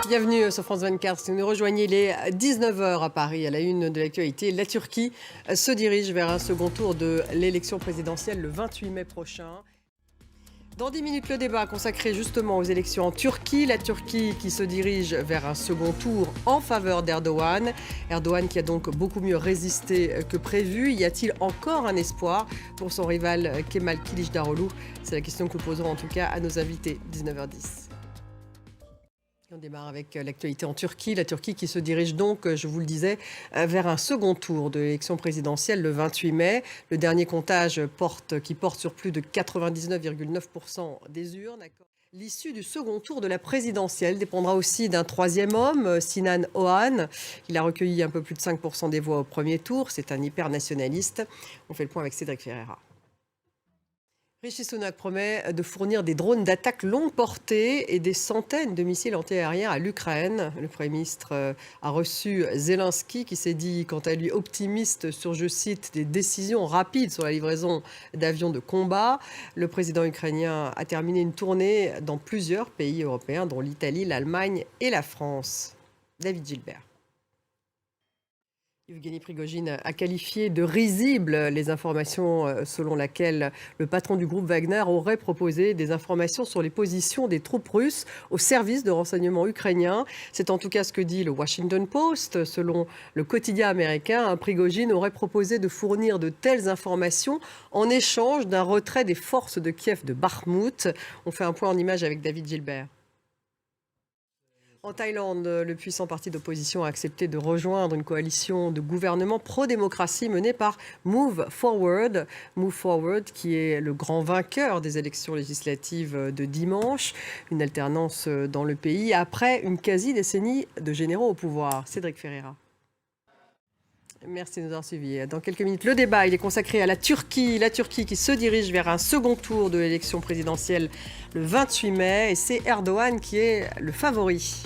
Bienvenue sur France 24. Si vous nous rejoignez, il est 19h à Paris. À la une de l'actualité, la Turquie se dirige vers un second tour de l'élection présidentielle le 28 mai prochain. Dans 10 minutes, le débat consacré justement aux élections en Turquie. La Turquie qui se dirige vers un second tour en faveur d'Erdogan. Erdogan qui a donc beaucoup mieux résisté que prévu. Y a-t-il encore un espoir pour son rival Kemal Kılıçdaroğlu? C'est la question que nous poserons en tout cas à nos invités. 19h10. On démarre avec l'actualité en Turquie. La Turquie qui se dirige donc, je vous le disais, vers un second tour de l'élection présidentielle le 28 mai. Le dernier comptage porte sur plus de 99,9% des urnes. L'issue du second tour de la présidentielle dépendra aussi d'un troisième homme, Sinan Oğan. Il a recueilli un peu plus de 5% des voix au premier tour. C'est un hyper-nationaliste. On fait le point avec Cédric Ferreira. Rishi Sunak promet de fournir des drones d'attaque longue portée et des centaines de missiles antiaériens à l'Ukraine. Le Premier ministre a reçu Zelensky qui s'est dit, quant à lui, optimiste sur, je cite, des décisions rapides sur la livraison d'avions de combat. Le président ukrainien a terminé une tournée dans plusieurs pays européens, dont l'Italie, l'Allemagne et la France. David Gilbert. Evgeny Prigojine a qualifié de risibles les informations selon lesquelles le patron du groupe Wagner aurait proposé des informations sur les positions des troupes russes au service de renseignement ukrainien. C'est en tout cas ce que dit le Washington Post. Selon le quotidien américain, Prigojine aurait proposé de fournir de telles informations en échange d'un retrait des forces de Kiev de Bakhmout. On fait un point en images avec David Gilbert. En Thaïlande, le puissant parti d'opposition a accepté de rejoindre une coalition de gouvernement pro-démocratie menée par Move Forward. Move Forward qui est le grand vainqueur des élections législatives de dimanche. Une alternance dans le pays après une quasi-décennie de généraux au pouvoir. Cédric Ferreira. Merci de nous avoir suivis. Dans quelques minutes, le débat il est consacré à la Turquie. La Turquie qui se dirige vers un second tour de l'élection présidentielle le 28 mai. Et c'est Erdogan qui est le favori.